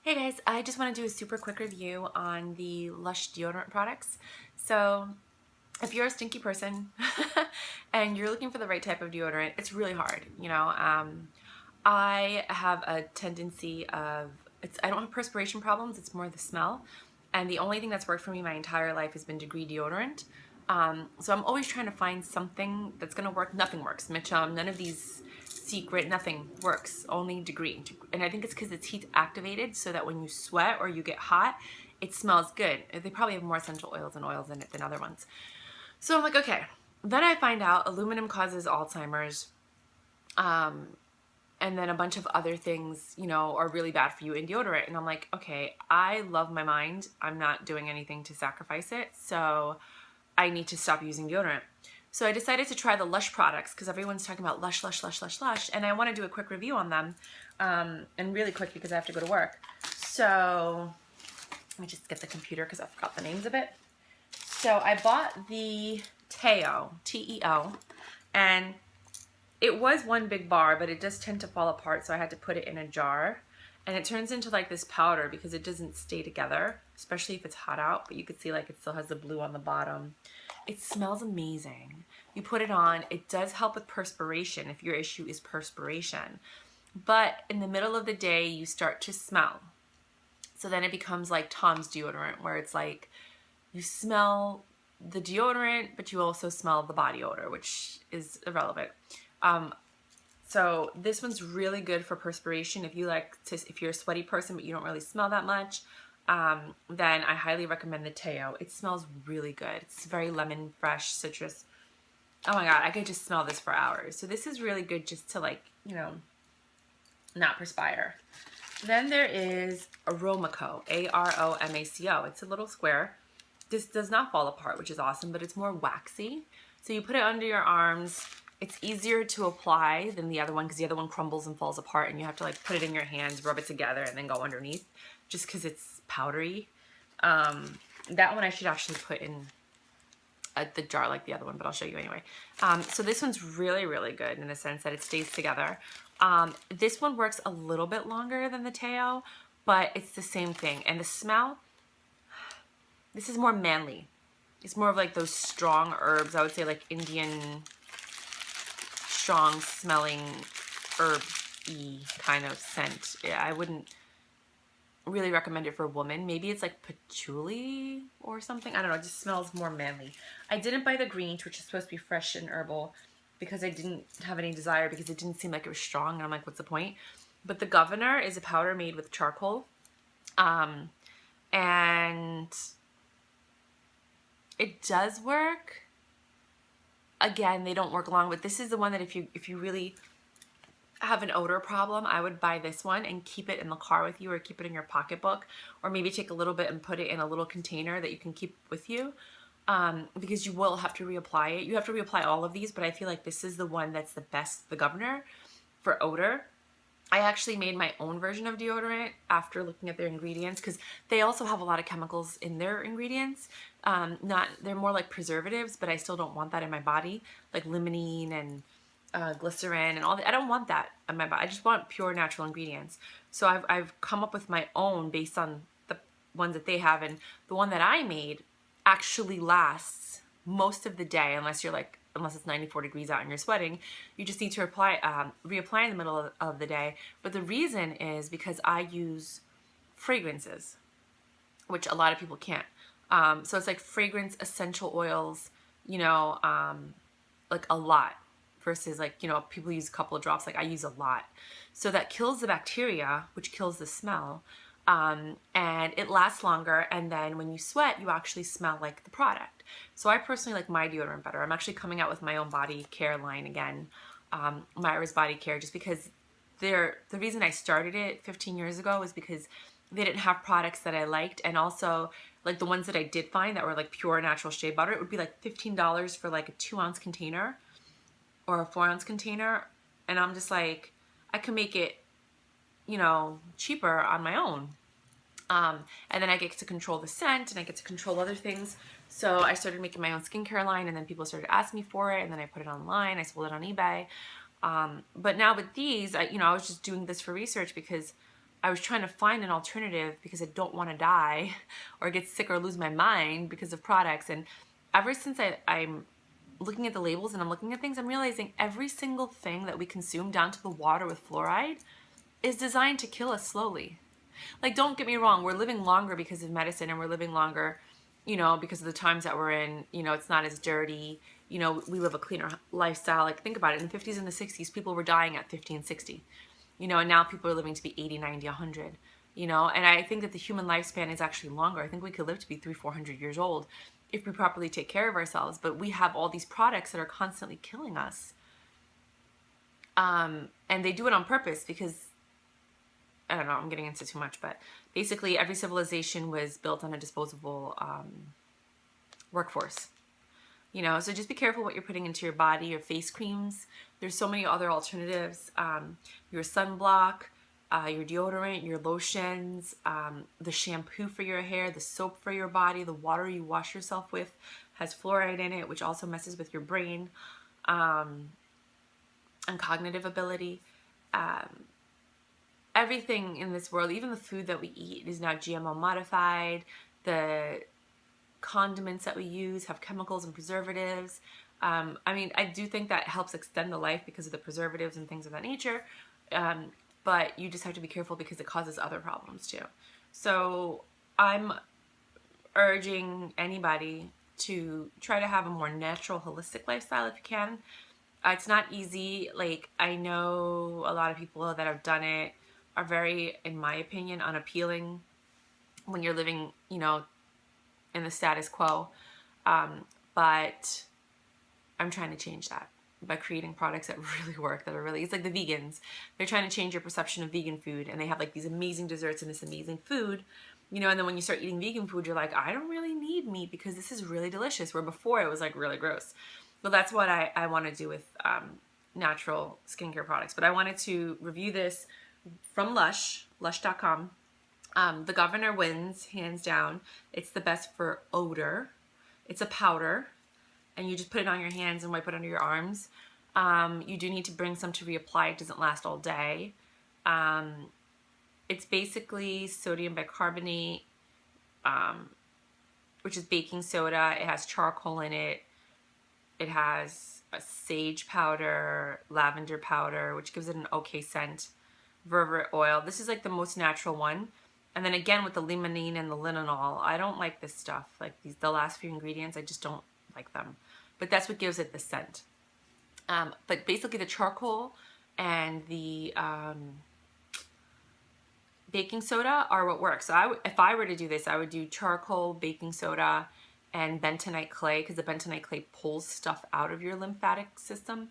Hey guys, I just want to do a super quick review on the Lush deodorant products. So if you're a stinky person and you're looking for the right type of deodorant, it's really hard. I have a tendency of, I don't have perspiration problems, it's more the smell. And the only thing that's worked for me my entire life has been Degree deodorant. So I'm always trying to find something that's going to work. Nothing works. Mitchum, none of these secret, nothing works. Only Degree. And I think it's because it's heat activated so that when you sweat or you get hot, it smells good. They probably have more essential oils and oils in it than other ones. So I'm like, okay. Then I find out aluminum causes Alzheimer's. And then a bunch of other things, are really bad for you in deodorant. And I'm like, okay, I love my mind. I'm not doing anything to sacrifice it. So I need to stop using deodorant. So I decided to try the Lush products because everyone's talking about Lush, Lush, Lush, Lush, Lush. And I want to do a quick review on them. And really quick because I have to go to work. So let me just get the computer because I forgot the names of it. So I bought the Teo, T-E-O, and it was one big bar, but it does tend to fall apart, so I had to put it in a jar. And it turns into like this powder because it doesn't stay together, especially if it's hot out, but you can see like it still has the blue on the bottom. It smells amazing. You put it on, it does help with perspiration if your issue is perspiration. But in the middle of the day, you start to smell. So then it becomes like Tom's deodorant, where it's like you smell the deodorant, but you also smell the body odor, which is irrelevant. So this one's really good for perspiration. If you're a sweaty person but you don't really smell that much, then I highly recommend the Teo. It smells really good. It's very lemon, fresh, citrus. Oh my god, I could just smell this for hours. So this is really good just to not perspire. Then there is Aromaco, A-R-O-M-A-C-O. It's a little square. This does not fall apart, which is awesome, but it's more waxy. So you put it under your arms. It's easier to apply than the other one because the other one crumbles and falls apart and you have to like put it in your hands, rub it together, and then go underneath just because it's powdery. That one I should actually put in the jar like the other one, but I'll show you anyway. So this one's really, really good in the sense that it stays together. This one works a little bit longer than the Teo, but it's the same thing. And the smell, this is more manly. It's more of like those strong herbs. I would say like Indian strong smelling herb-y kind of scent. Yeah, I wouldn't really recommend it for a woman. Maybe it's like patchouli or something. I don't know. It just smells more manly. I didn't buy the green, which is supposed to be fresh and herbal, because I didn't have any desire because it didn't seem like it was strong. And I'm like, what's the point? But the guv'ner is a powder made with charcoal. And it does work. Again, they don't work long, but this is the one that if you really have an odor problem, I would buy this one and keep it in the car with you, or keep it in your pocketbook, or maybe take a little bit and put it in a little container that you can keep with you, because you will have to reapply it. You have to reapply all of these, but I feel like this is the one that's the best, the guv'ner, for odor. I actually made my own version of deodorant after looking at their ingredients because they also have a lot of chemicals in their ingredients. They're more like preservatives, but I still don't want that in my body, like limonene and glycerin and all that. I don't want that in my body. I just want pure natural ingredients. So I've come up with my own based on the ones that they have, and the one that I made actually lasts most of the day unless it's 94 degrees out and you're sweating. You just need to reapply in the middle of the day. But the reason is because I use fragrances, which a lot of people can't. So it's like fragrance essential oils, like a lot, versus like, people use a couple of drops. Like I use a lot. So that kills the bacteria, which kills the smell. And it lasts longer, and then when you sweat, you actually smell like the product. So I personally like my deodorant better. I'm actually coming out with my own body care line again, Myra's Body Care, just because the reason I started it 15 years ago was because they didn't have products that I liked, and also like the ones that I did find that were like pure natural shea butter, it would be like $15 for like a 2-ounce container or a 4-ounce container, and I'm just like, I can make it cheaper on my own. And then I get to control the scent and I get to control other things. So I started making my own skincare line, and then people started asking me for it, and then I put it online. I sold it on eBay. But now with these, I was just doing this for research because I was trying to find an alternative because I don't want to die or get sick or lose my mind because of products. And ever since I'm looking at the labels and I'm looking at things, I'm realizing every single thing that we consume, down to the water with fluoride, is designed to kill us slowly. Like, don't get me wrong, we're living longer because of medicine, and we're living longer, because of the times that we're in. It's not as dirty. We live a cleaner lifestyle. Like, think about it. In the 50s and the 60s, people were dying at 50 and 60. And now people are living to be 80, 90, 100. And I think that the human lifespan is actually longer. I think we could live to be 300-400 years old if we properly take care of ourselves. But we have all these products that are constantly killing us. And they do it on purpose because, I don't know, I'm getting into too much, but basically every civilization was built on a disposable workforce. So just be careful what you're putting into your body. Your face creams, there's so many other alternatives. Your sunblock, your deodorant, your lotions, the shampoo for your hair, the soap for your body, the water you wash yourself with has fluoride in it, which also messes with your brain and cognitive ability. Everything in this world, even the food that we eat, is now GMO modified. The condiments that we use have chemicals and preservatives. I do think that helps extend the life because of the preservatives and things of that nature. But you just have to be careful because it causes other problems too. So I'm urging anybody to try to have a more natural, holistic lifestyle if you can. It's not easy. Like, I know a lot of people that have done it are very, in my opinion, unappealing when you're living, in the status quo. But I'm trying to change that by creating products that really work, that are really, it's like the vegans. They're trying to change your perception of vegan food, and they have like these amazing desserts and this amazing food, and then when you start eating vegan food, you're like, I don't really need meat because this is really delicious, where before it was like really gross. Well, that's what I want to do with natural skincare products. But I wanted to review this from Lush.com. The guv'ner wins, hands down. It's the best for odor. It's a powder, and you just put it on your hands and wipe it under your arms. You do need to bring some to reapply. It doesn't last all day. It's basically sodium bicarbonate, which is baking soda. It has charcoal in it. It has a sage powder, lavender powder, which gives it an okay scent, vervet oil. This is like the most natural one. And then again with the limonene and the linalool, I don't like this stuff. Like the last few ingredients, I just don't like them. But that's what gives it the scent. But basically the charcoal and the baking soda are what works. So if I were to do this, I would do charcoal, baking soda, and bentonite clay, because the bentonite clay pulls stuff out of your lymphatic system.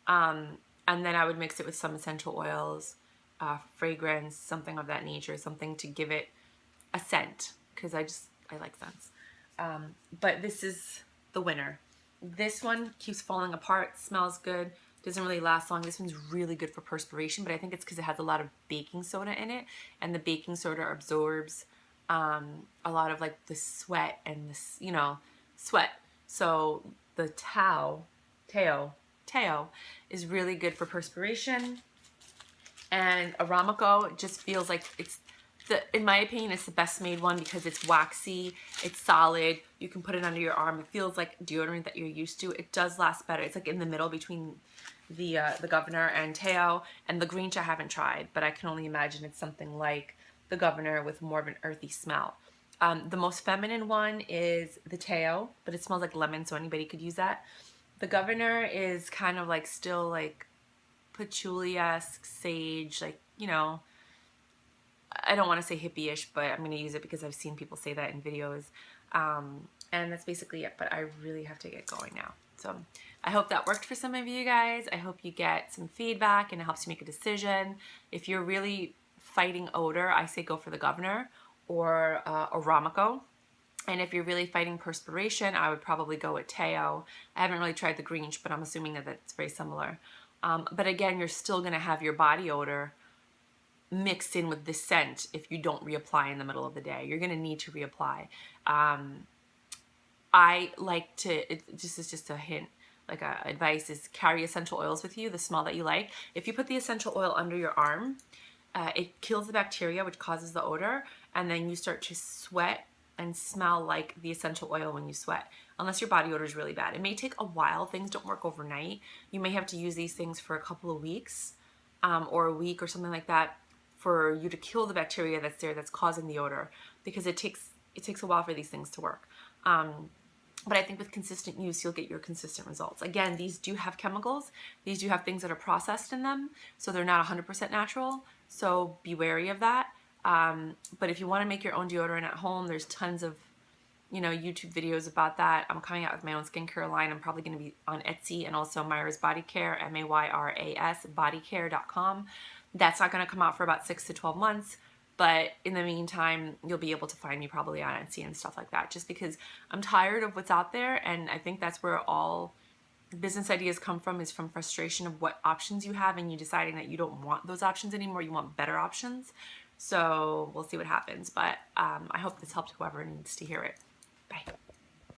And then I would mix it with some essential oils, fragrance, something of that nature, something to give it a scent, because I like scents. But this is the winner. This one keeps falling apart, smells good, doesn't really last long. This one's really good for perspiration, but I think it's because it has a lot of baking soda in it, and the baking soda absorbs a lot of like the sweat and this, sweat. So the Teo is really good for perspiration. And aromaco just feels like in my opinion, it's the best made one because it's waxy, it's solid, you can put it under your arm. It feels like deodorant that you're used to. It does last better. It's like in the middle between the guv'ner and Teo, and the Grinch I haven't tried, but I can only imagine it's something like the guv'ner with more of an earthy smell. The most feminine one is the Teo, but it smells like lemon, so anybody could use that. The guv'ner is kind of like still like patchouli-esque, sage, like, I don't want to say hippie-ish, but I'm going to use it because I've seen people say that in videos. And that's basically it, but I really have to get going now. So I hope that worked for some of you guys. I hope you get some feedback and it helps you make a decision. If you're really fighting odor, I say go for the guv'ner or aromaco. And if you're really fighting perspiration, I would probably go with Teo. I haven't really tried the Grinch, but I'm assuming that it's very similar. But again, you're still going to have your body odor mixed in with the scent if you don't reapply in the middle of the day. You're going to need to reapply. I like to, this is just a hint, like advice is carry essential oils with you, the smell that you like. If you put the essential oil under your arm, it kills the bacteria, which causes the odor, and then you start to sweat and smell like the essential oil when you sweat, unless your body odor is really bad. It may take a while. Things don't work overnight. You may have to use these things for a couple of weeks or a week or something like that for you to kill the bacteria that's there that's causing the odor, because it takes a while for these things to work. But I think with consistent use, you'll get your consistent results. Again, these do have chemicals. These do have things that are processed in them, so they're not 100% natural. So be wary of that. But if you want to make your own deodorant at home, there's tons of, YouTube videos about that. I'm coming out with my own skincare line. I'm probably going to be on Etsy and also Myra's Body Care, MAYRAS, bodycare.com. That's not going to come out for about 6 to 12 months. But in the meantime, you'll be able to find me probably on Etsy and stuff like that, just because I'm tired of what's out there. And I think that's where all business ideas come from, is from frustration of what options you have and you deciding that you don't want those options anymore. You want better options. So we'll see what happens. But I hope this helped whoever needs to hear it. Bye.